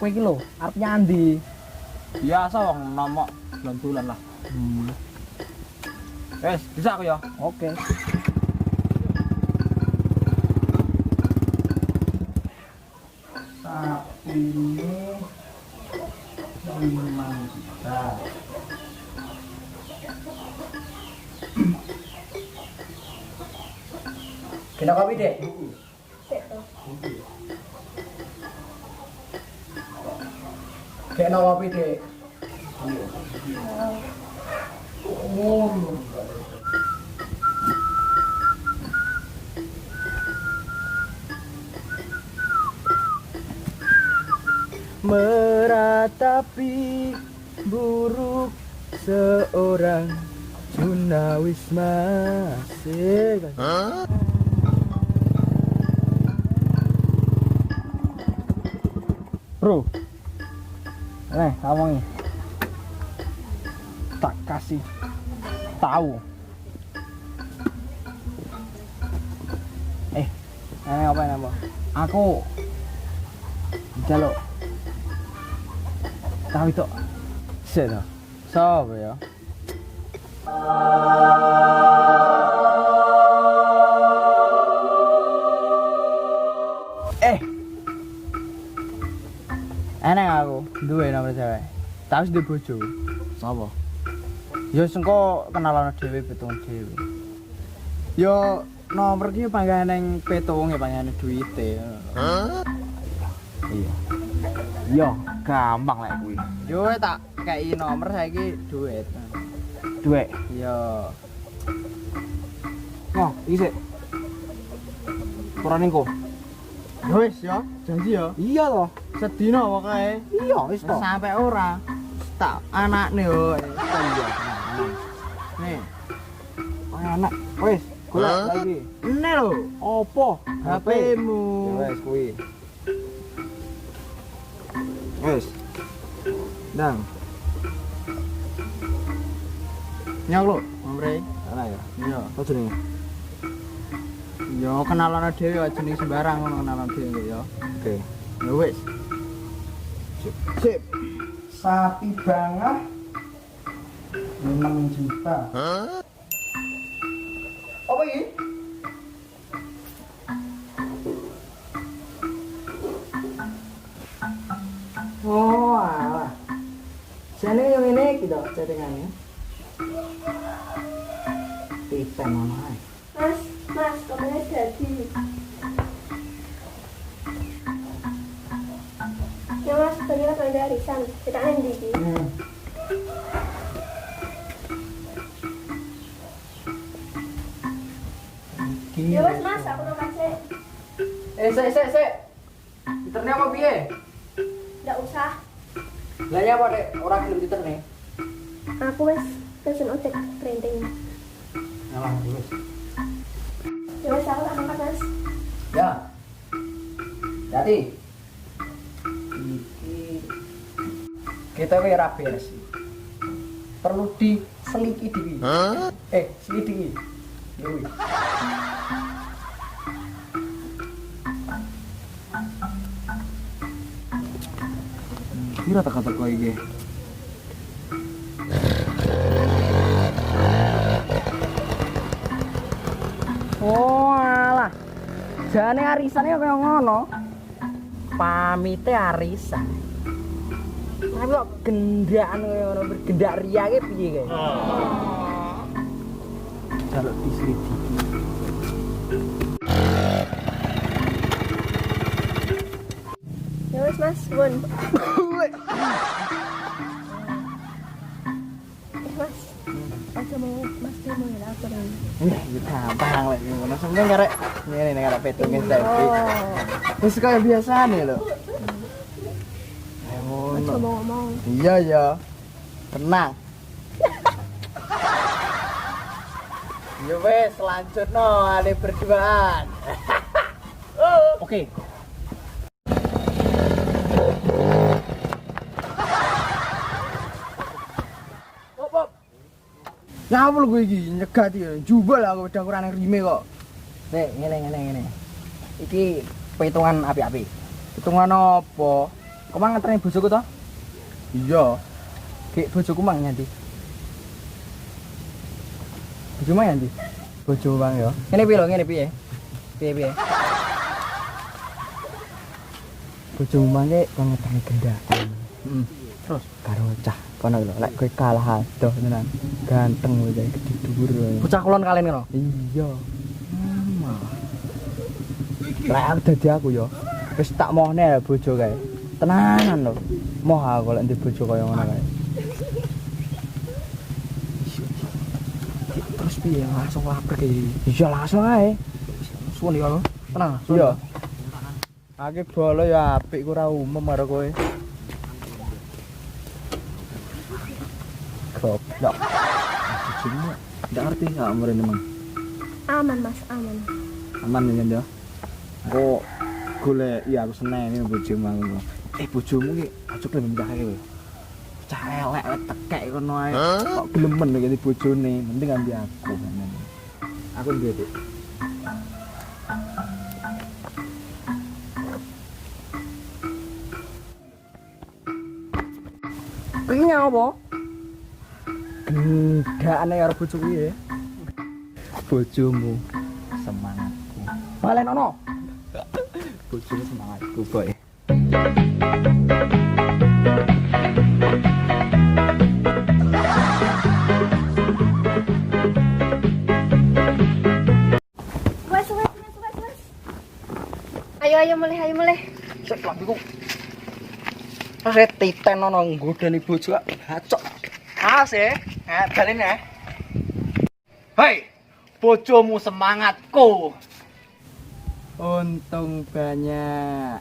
Kowe iki lho, arep nyandi. Biasa wong nomok dolan lah. Wes, bisa aku ya. Oke. Sapi ini 5 juta. Kena kopi, Dek? Kena kopi, Dek? Oh. Meratapi buruk seorang tunawisma. Bro, kamu nih tak kasih tahu. Ini apa nama? Aku jaluk tahu itu. Siapa? Siapa ya? Enak aku, duwe nomor cewek. Tapi di bojo. Sapa? Ya sengko kenalan dhewe petung dhewe. Ya nomor ki panggahan ning petunge panggahan duwite. Iya. Yo, gampang lek kuwi. Yo tak kei nomor saiki duit. Duit. Yo. Oh, iki sik. Ora ningko. Wis ya, janji ya. Iya toh, sedina wae. Iya, wis toh. Sampai ora. Tak anakne yo. Iya. Nih. Anak, wis, golek lagi. Ene lho. Opo? HP-mu. Wis kuwi. Wis. Nang. Nyok lho, Mamre. Ana ya. Iya, apa jenenge? Yo kenalan dhewe aja jeneng sembarang ngono kenalan dhewe ya. Oke. Ya wis. Sip. Sapi bangah 6 juta. Apa iki? Oh, alah. Jane yo ngene iki to chattingane. Pipen ngono ae. Mas, kamarnya jadi. Ya mas, tadi kan ada arisan. Kita nanti di. Ya mas, aku mau kasih. Sik. Diterne apa piye? Nggak usah. Lah ya apa Dek, ora gelem diterne. Aku wes pesen ojek printing. Alah, wis. Ya wes aku tak angkat mas. Ya. Jadi iki kita wis ra beres. Perlu diseliki diki. Selidiki. Ya wis. Kira teka-teka iki. Oh alah. Jane arisane kaya ngono. Pamite arisan. Tapi kok gendaan kaya ngono bergendak riake piye kae? Jaluk diselidiki. Ya wes mas, bun. Mas, aja mau mas dia mau lapor ini. Ya gampang lek ngono. Sampeyan karek ngene nek arep petunge selfie. Wis kaya biasane lho. Aja mau ngomong. Iya ya. Tenang. Ya wes lanjutno ale berduaan. Oke. Ngapul gue iki nyegat iki. Jubal aku udah kurang rime kok. Nek ngene. Iki perhitungan api-api. Hitungan apa? Kok mang ngetren bojoku to? Iya. Ki bojoku mang nyanti. Bojo mang nyanti. Bojo mang ya. Ngene piye lho, ngene piye? Piye? Bojo mang ki kon ngetren gendaan. Terus karo cah kono lho, lek kowe kalah adoh tenan. Ganteng kowe gede dhuwur. Bocah kulon kalian ngono. Iya. Lek aku dadi aku ya. Wis tak mohne bojo kae. Tenanan lho. Moh aku lek ndek bojo kaya ngono kae. Terus piye langsung lapar iki? Iya langsung ae. Suwun ya lho. Tenang. Iya. Aki bolo ya apik ku ora umum karo kowe. Goblok. Bojomu ndak ngerti ya umure memang. Aman mas, aman. Aman ya, Yo. Aku golek iya aku seneng bojomu aku. Bojomu ki aja gelem cah kowe. Cah elek tekek kono ae. Kok gelemen iki bojone, mending ambi aku. Aku ndek. Iki apa? Gendane karo bojoku ya. Bojomu semangatku. Balen ono. Bojomu semangatku, boy. Wes. Ayo mulai. Sik lambiku. Are titen ono nggodani bojo kok bacok. Awas ya. Balen ya. Hei, bojomu semangatku. Untung banyak.